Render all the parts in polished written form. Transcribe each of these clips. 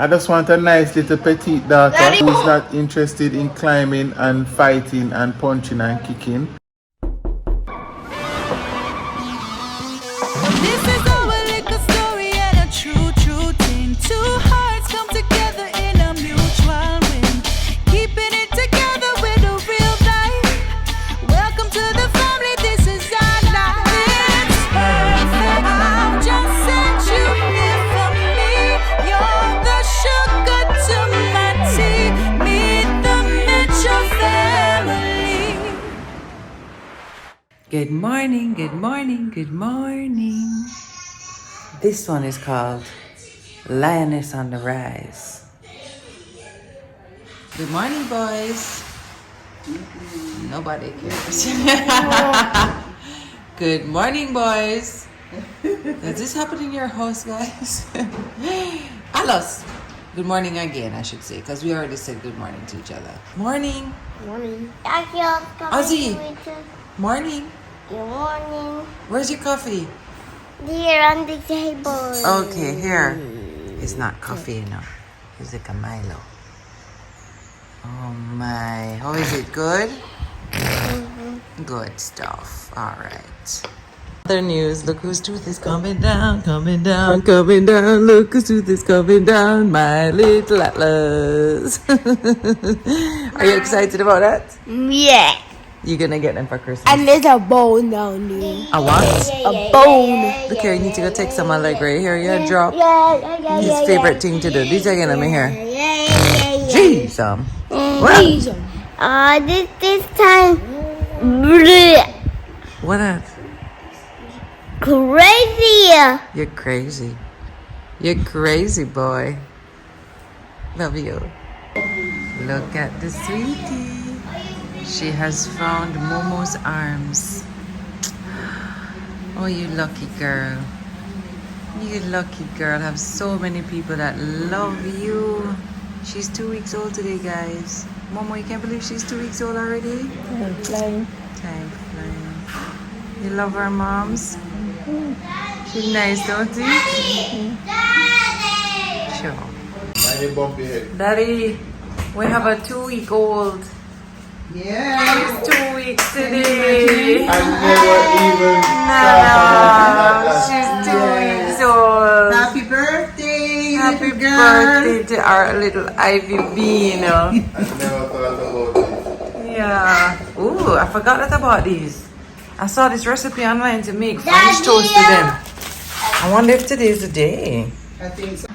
I just want a nice little petite daughter who's not interested in climbing and fighting and punching and kicking. This is our little story and a true thing. Two hearts come together in a mutual win. Keeping it together with a real life. Welcome to the family, this is our life. It's perfect. I've just sent you here for me. You're the sugar to my tea. Meet the Mitchell family. Good morning, good morning, good morning. This one is called Lioness on the Rise. Good morning, boys. Nobody cares. Good morning, boys. Does this happen in your house, guys? Alos. Good morning again, I should say, because we already said good morning to each other. Morning. Morning. Ozzy. Morning. Good morning. Where's your coffee? Here on the table. Okay, here. It's not coffee, you know. It's like a Milo. Oh my. How is it? Good? Good stuff. All right. Other news. Look whose tooth is coming down, coming down, coming down. Look whose tooth is coming down. My little Atlas. Are you excited about that? Yeah. You're gonna get them for Christmas. And there's a bone down there. A what? A bone. Look here, you need to go take some of like right here. You drop Yeah. his favorite thing to do. These are gonna be here. Yeah. Jeez, what? This time. Bleh. What up? Crazy. You're crazy. You're crazy, boy. Love you. Look at the sweetie. She has found MoMo's arms. Oh, you lucky girl. You lucky girl. Have so many people that love you. She's 2 weeks old today, guys. Momo, you can't believe she's 2 weeks old already? Time flying. Time flying. You love her moms? She's nice, don't you? Sure. Daddy, we have a 2-week-old. Yeah. She's 2 weeks today. I never even She's 2 weeks old. Happy birthday, Happy little girl. birthday to our little Ivy Bean. I never thought about it. Yeah. Ooh, I forgot that about these. I saw this recipe online to make French toast to them. I wonder if today is the day. I think so.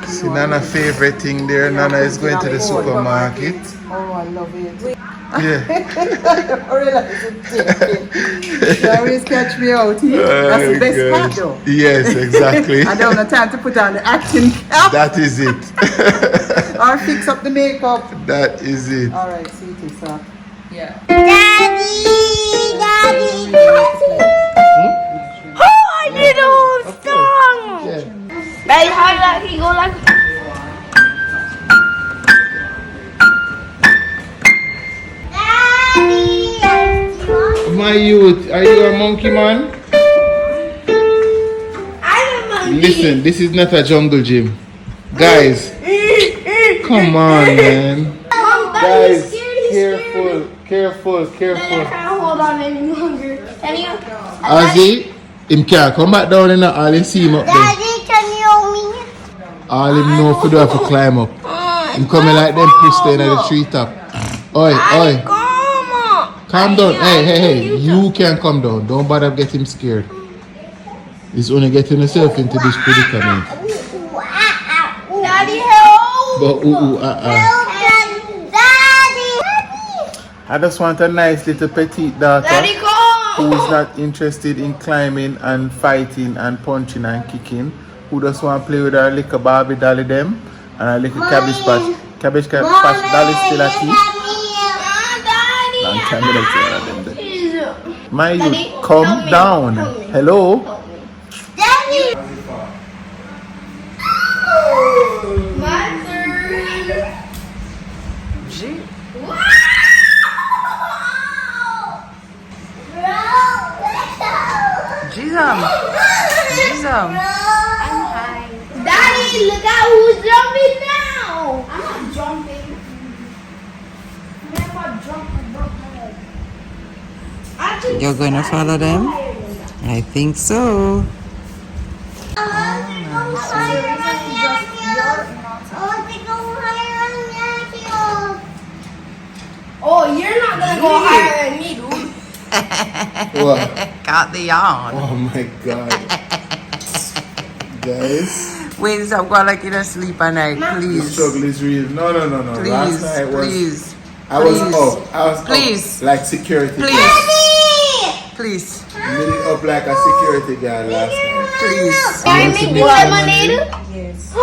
See, Nana's favorite thing there. Nana is going to the supermarket. Oh, I love it. Yeah. I realize it's You always catch me out here. That's the best part though. Yes, exactly. I don't have time to put on the acting cap That is it. or fix up the makeup. That is it. All right, sweetie, so. Yeah. Daddy. Oh, I did a whole song. Yeah. Daddy, how did that he go like? My youth, are you a monkey man? I'm a monkey. Listen, this is not a jungle gym. Guys, come on, man. Guys, careful. I can't hold on any longer. Can you? Ozzy, him can't come back down in all him see him up there. Daddy, can you hold me? All him know for do have to climb up. Him coming like them Christian at the treetop. Oi. Calm down. Hey. You can come down. Don't bother get him scared. He's only getting himself into this predicament. Daddy, help! But Daddy! I just want a nice little petite daughter Daddy, come! who's not interested in climbing and fighting and punching and kicking, who just want to play with her little Barbie dolly them and her little cabbage patch. Cabbage patch dolly still a teeth. Long time I don't see one of them there. My youth, come down. Hello? Daddy! Gee. Daddy, look out! You're going to follow them? I think so. Oh, you're not gonna go higher than me, dude. What? Got the yawn. Oh my god. Guys, Wait, so I'm going to let you to sleep at night, the please. struggle is real. No. Please, Last night was. please. I was please. up. I was Please. up like security. Please. Please. Lit up like a security guard last night. Please. Can I make you lemonade? Yes.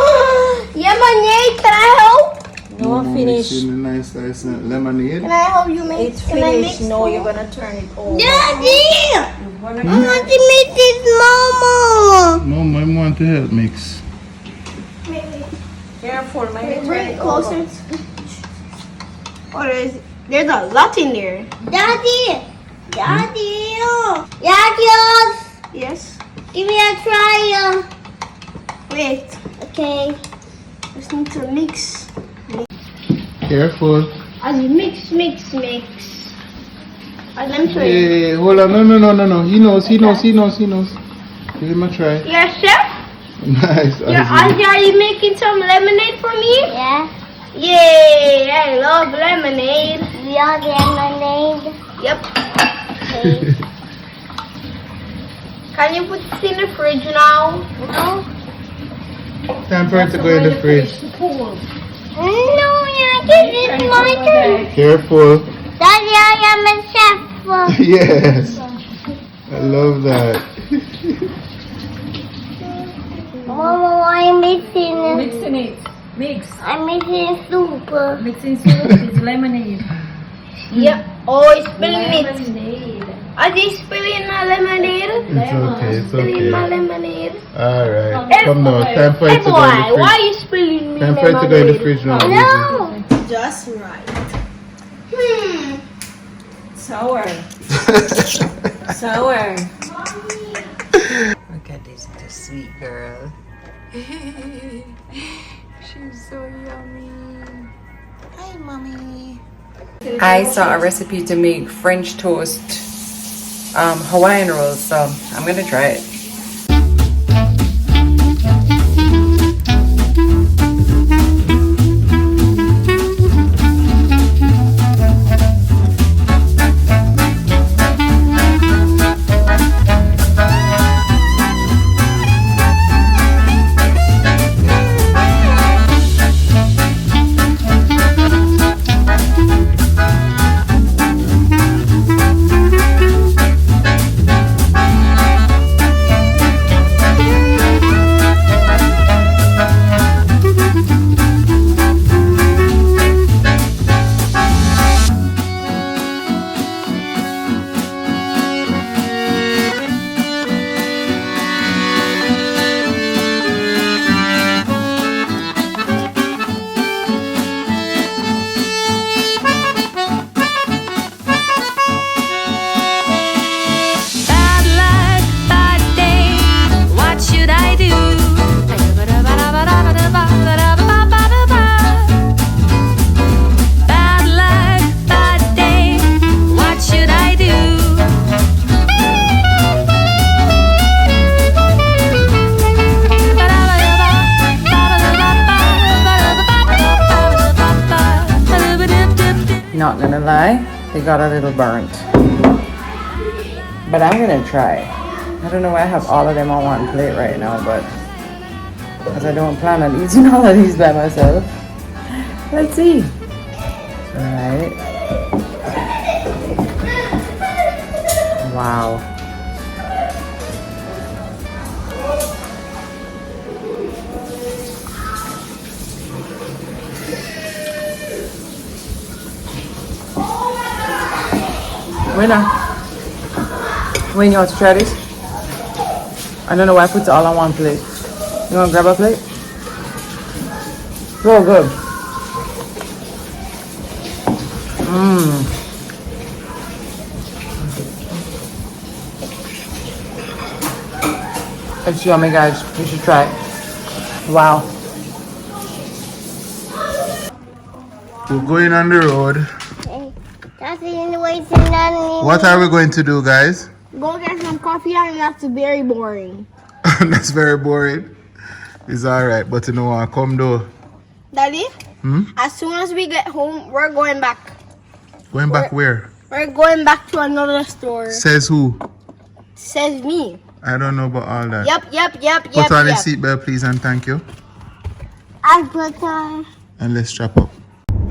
Lemonade, can I help? No, I'm finished. Nice lemonade. Can I help you make It's can I make finished. No, you're gonna turn it over. Daddy! I want to make this Momo. No, I want to help mix. Careful, my Bring it closer. Oh, there's a lot in there. Daddy! Daddy! Daddy! Yes. Give me a try. Wait. Okay. Just need to mix. Careful. As you mix. Let me show you. Hey, hold on. No. He knows. Give him a try. You're a chef? Nice. Are you making some lemonade for me? Yeah. Yay! I love lemonade. You love lemonade? Yep. Okay. Can you put this in the fridge now? No. Time for it to go in the fridge. No, this is my turn. Careful. Daddy, I am a chef. Yes. I love that. Mama, I'm mixing. Mixing it. Mix. I'm mixing soup. Mixing soup is lemonade. Yep. Oh, it's spilling it. Lemonade. Are they spilling my lemonade? It's Spilling my okay. lemonade. Alright. Come now. Time for Hey it to boy, go in the why are fridge. you spilling me Time for it to go in the lemonade? fridge now. No. Just right. Sour. Sour. Look at this little sweet girl. She's so yummy. Hi, mommy. I saw a recipe to make French toast Hawaiian rolls, so I'm gonna try it. Bad luck, bad day. What should I do? Bad luck, bad day. What should I do? Not gonna lie, they got a little burnt. But I'm gonna try. I don't know why I have all of them on one plate right now, but because I don't plan on eating all of these by myself. Let's see. Alright. Wow. Winner. Wayne, you want to try this? I don't know why I put it all on one plate. You want to grab a plate? So good. It's yummy, guys. You should try it. Wow. We're going on the road. Daddy, wait to Nanny. What are we going to do, guys? Go get some coffee and that's very boring. That's very boring. It's alright, but you know what? Come though. Daddy, as soon as we get home, we're going back. Going back where? We're going back to another store. Says who? Says me. I don't know about all that. Yep. Put on the seatbelt, please, and thank you. I put on. And let's strap up.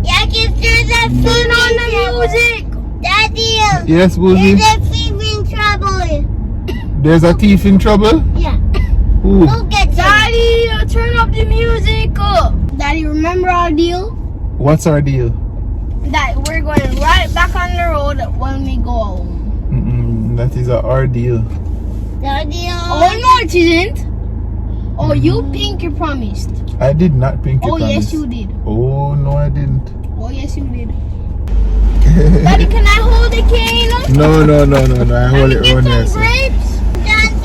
Yeah, turn on the music. Daddy, Yes, Boozy? there's a thief in trouble. There's a thief in trouble? Yeah. Who? Look at Daddy, turn up the music. Daddy, remember our deal? What's our deal? That we're going right back on the road when we go home. That is our deal. Daddy, oh no, it isn't. Oh, you pinky promised. I did not pinky promise. Yes, you did. Oh, no, I didn't. Oh, yes, you did. Daddy, can I hold the cane? No. I hold it around Get here. some grapes. Daddy,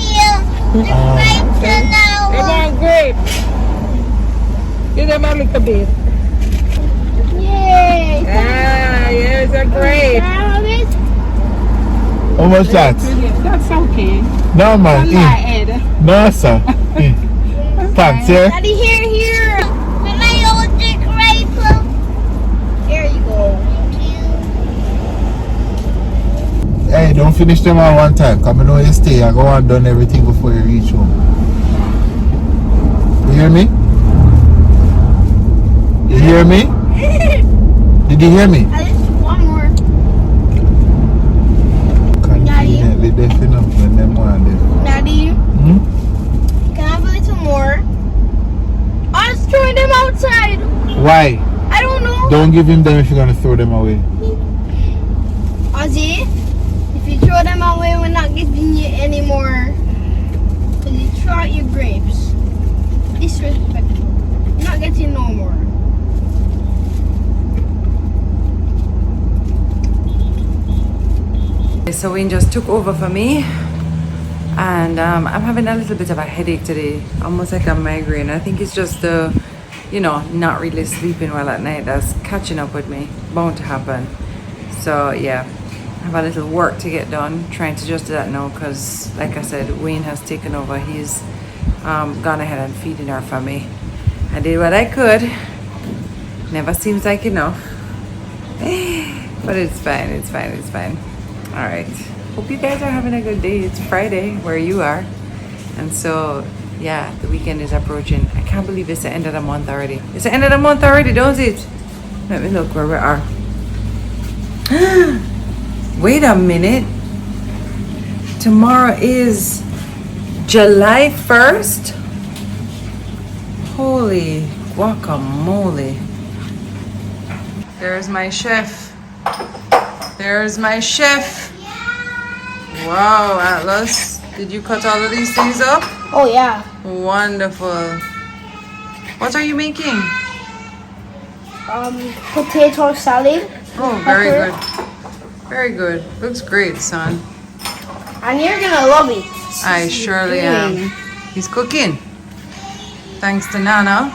the grapes are now. They want grapes. Give them a little bit. Yay. Here's a grape. Have it. How much that? That's okay. No, man. Ed. No, sir. Thanks, yeah? Daddy, here. Can I hold the grape? Here you go. Thank you. Hey, don't finish them at one time. Come on, know you stay. I go and done everything before you reach home. You hear me? You hear me? Did you hear me? At least one more. Conveniently deaf enough when them want it. Daddy, can I have a little more? I was throwing them outside. Why? I don't know. Don't give him them if you're gonna throw them away. Ozzy, if you throw them away, we're not giving you any more. Because you throw out your grapes. Disrespectful. You're not getting no more. So Wayne just took over for me, and I'm having a little bit of a headache today, almost like a migraine. I think it's just the, not really sleeping well at night that's catching up with me, bound to happen. So yeah, I have a little work to get done, trying to just do that now, because like I said, Wayne has taken over. He's gone ahead and feeding our family. I did what I could. Never seems like enough, but it's fine. All right, hope you guys are having a good day. It's Friday where you are, and so yeah, the weekend is approaching. I can't believe it's the end of the month already. It's the end of the month already, don't it? Let me look where we are. Wait a minute, tomorrow is July 1st. Holy guacamole. There's my chef. There's my chef. Wow, Atlas. Did you cut all of these things up? Oh, yeah. Wonderful. What are you making? Potato salad. Oh, very good. Very good. Looks great, son. And you're gonna love it. I surely am. He's cooking. Thanks to Nana.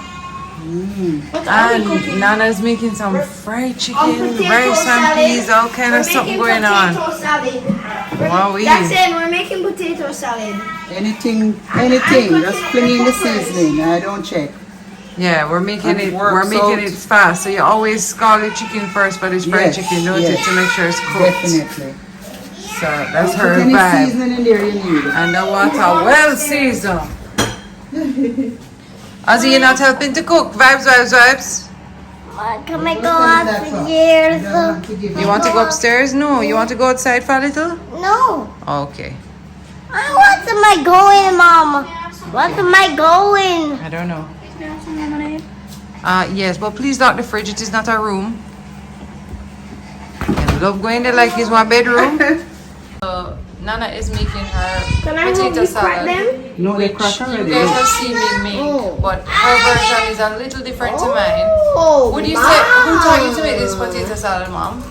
And Nana's making some fried chicken, rice and peas, all kind of something going on. Wow, That's it, we're making potato salad. Anything, just fling in the seasoning. I don't check. Yeah, we're making And it. it We're works making out. it fast. So you always scald the chicken first, but it's fried Yes, chicken, don't it, yes. to make sure it's cooked. Definitely. So that's Put her any vibe. seasoning in there you need. And the water well seasoned. Ozzy, you're not helping to cook. Vibes. Can I go upstairs? You want to go upstairs? No. You want to go outside for a little? No. Okay. What am I going, Mom? What am I going? I don't know. Yes, but please lock the fridge. It is not our room. I love going there like it's one bedroom. So Nana is making her Can I help potato you crack salad, them? No, they which crack you already. guys have seen me make, but her version is a little different to mine. Oh, Would you say who taught you to make this potato salad, Mom?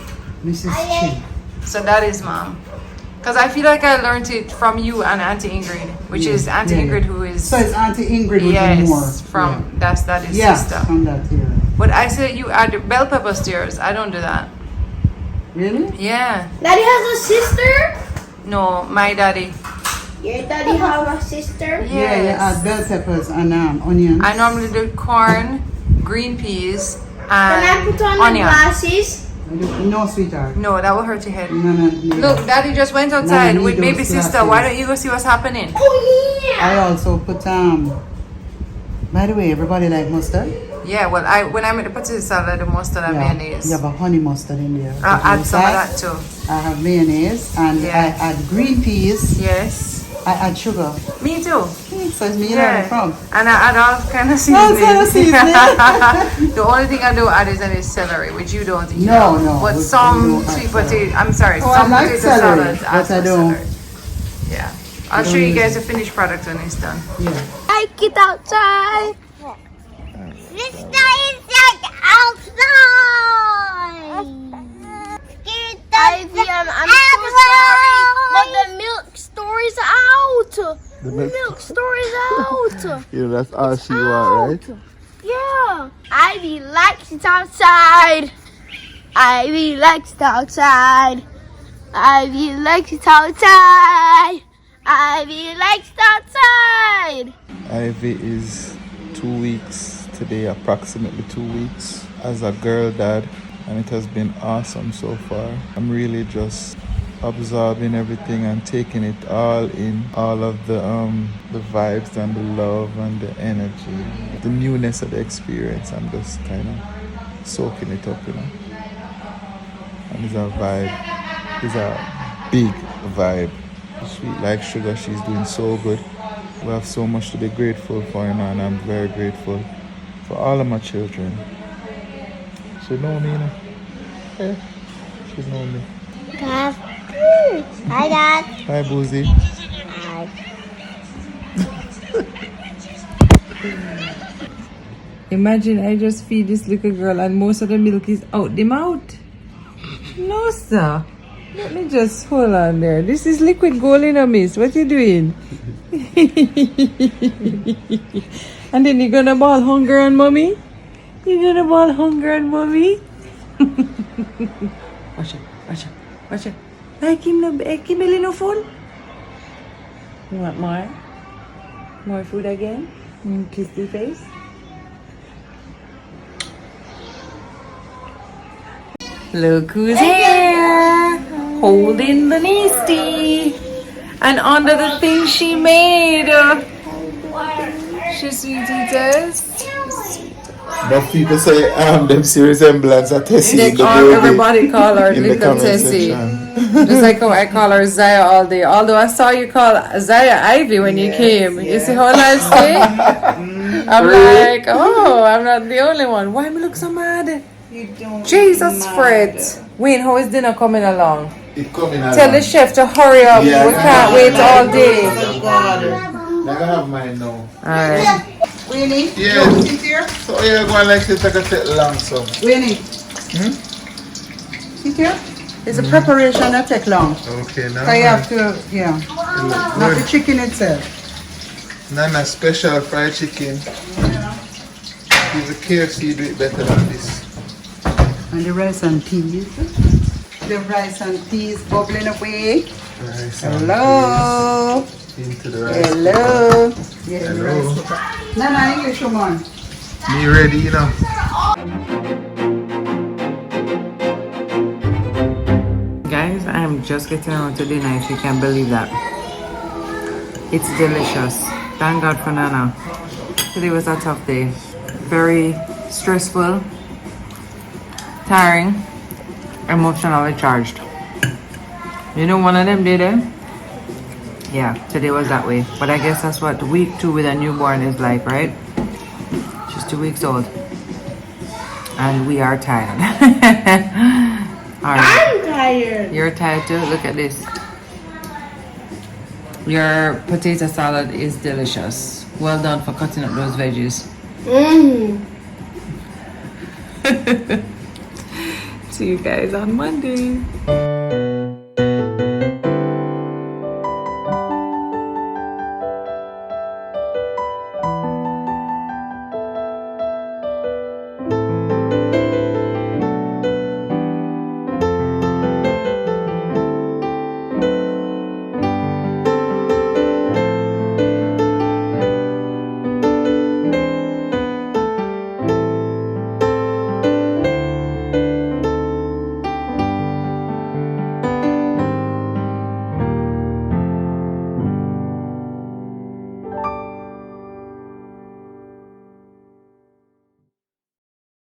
Mrs. Chin. So that is Mom. Because I feel like I learned it from you and Auntie Ingrid, which is Auntie Ingrid who is So it's Auntie Ingrid with the more. yes from that is Yeah, sister. from that area. But I said you add bell peppers to yours. I don't do that. Really? Yeah. Daddy has a sister? No, my daddy. Your daddy have a sister? Yes. Yeah, you add bell peppers and onions. I normally do corn, green peas, Can I and put on the onion. glasses? No, sweetheart. No, that will hurt your head. No. Look, daddy just went outside need with those baby sister. glasses. Why don't you go see what's happening? Oh yeah! I also put by the way, everybody like mustard? Yeah, well, when I make the potato salad, I do mustard and mayonnaise. You have a honey mustard in there. I'll add some of Inside, that too. I have mayonnaise and Yeah. I add green peas. Yes. I add sugar. Me too. So it's me and from. And I add all kind of All seasoning. kind of seasoning. The only thing I do add is any celery, which you don't eat. No. But we some don't add sweet celery. potato, I'm sorry, Oh, I some like potato celery, salads but add I some don't. celery. Yeah. I'll show you guys the finished product when it's done. Yeah. I get outside. Sister is outside. I'm so sorry, but the milk store is out. The milk store is out. You know, that's all she want, right? Yeah. Ivy likes it outside. Ivy likes it outside. Ivy likes it outside. Ivy likes it outside. Ivy is 2 weeks today, approximately 2 weeks as a girl dad, and it has been awesome so far. I'm really just absorbing everything and taking it all in, all of the vibes and the love and the energy, the newness of the experience. I'm just kind of soaking it up, you know. And it's a vibe. It's a big vibe. Sweet like sugar, she's doing so good. We have so much to be grateful for, you know, and I'm very grateful for all of my children. She know me, you know. Yeah, she know me. Hi, Dad. Hi, Boozy. Imagine I just feed this little girl and most of the milk is out the mouth. No, sir. Let me just hold on there. This is liquid gold in a miss. What you doing? And then you're gonna ball hunger on mommy? You're gonna ball hunger on mommy? Watch it. Like him no full? You want more? More food again? Kiss the face? Look who's here! Holding the nasty! And under the thing she made! She's sweet eaters. But people say them see resemblance of Tessie They in the call, baby. everybody call her In the little comment Tessie. section. Just like how I call her Zaya all day. Although I saw you call Zaya Ivy when you came. You see how nice day? I'm like, oh, I'm not the only one. Why me look so mad? Jesus Fred. Wayne, how is dinner coming along? It coming out. Tell the chef to hurry up. Yeah, We can't wait all day. I'm gonna have mine now. Alright. Winnie, Yeah. you sit here. So you're going like this, I can take long so. Winnie. Sit here. It's a preparation that take long. Okay, now. So you have to, yeah. Not the chicken itself. Nana special fried chicken. If the KFC do it better than this. And the rice and peas. The rice and peas bubbling away. Rice and Hello. peas into the rice. Hello. Yeah, the Hello. rice cooker. Nana, English woman. Me ready, you know. Guys, I'm just getting around to dinner if you can believe that. It's delicious. Thank God for Nana. Today was a tough day. Very stressful, tiring, emotionally charged. You know one of them did it? Yeah, today was that way. But I guess that's what week 2 with a newborn is like, right? She's 2 weeks old. And we are tired. Alright. I'm tired. You're tired too? Look at this. Your potato salad is delicious. Well done for cutting up those veggies. See you guys on Monday.